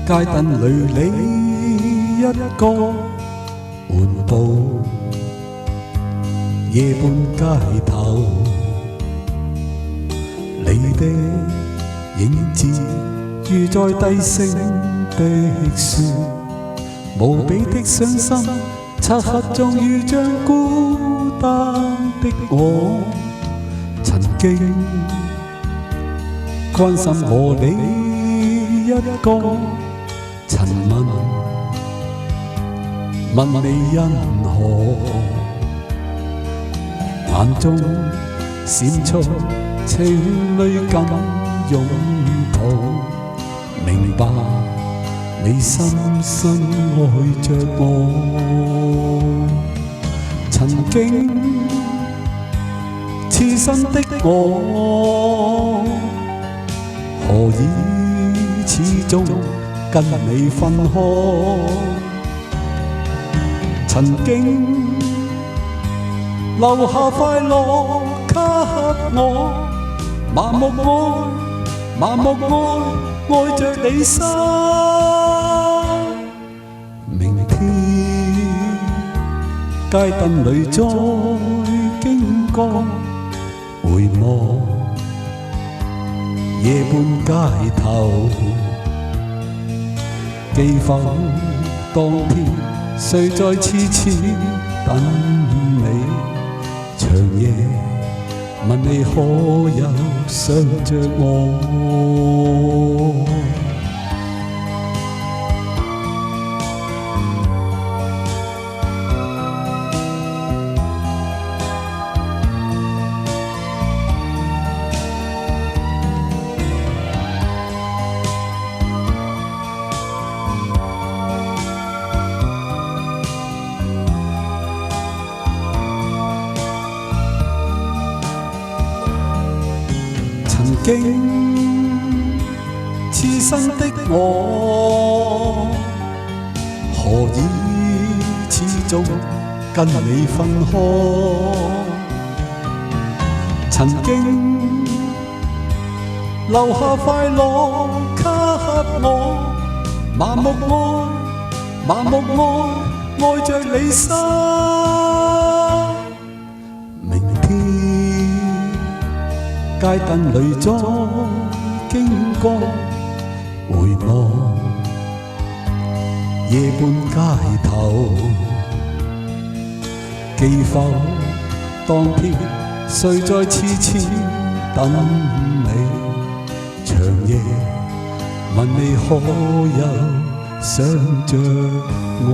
街燈裏你一個緩步，夜半街頭，你的影子如在低聲的說，無比的傷心，漆黑中如像孤單的我，曾經關心和你一個親吻，問你因何，眼中閃出情淚感擁抱，明白你深深愛着我。曾經痴心的我，何以始終跟你分開？曾經留下快樂給我，盲目愛，盲目愛，愛着你心。明天街燈裏再經過，回望夜半街頭，記否當天誰在痴痴等你？長夜問你可有想着我？曾經痴心的我，何以始終跟你分開？曾經留下快樂給我，盲目愛，盲目愛，愛着你心。明天街燈裏再經過，回望夜半街頭，記否當天誰在痴痴等你？長夜問你可有想着我？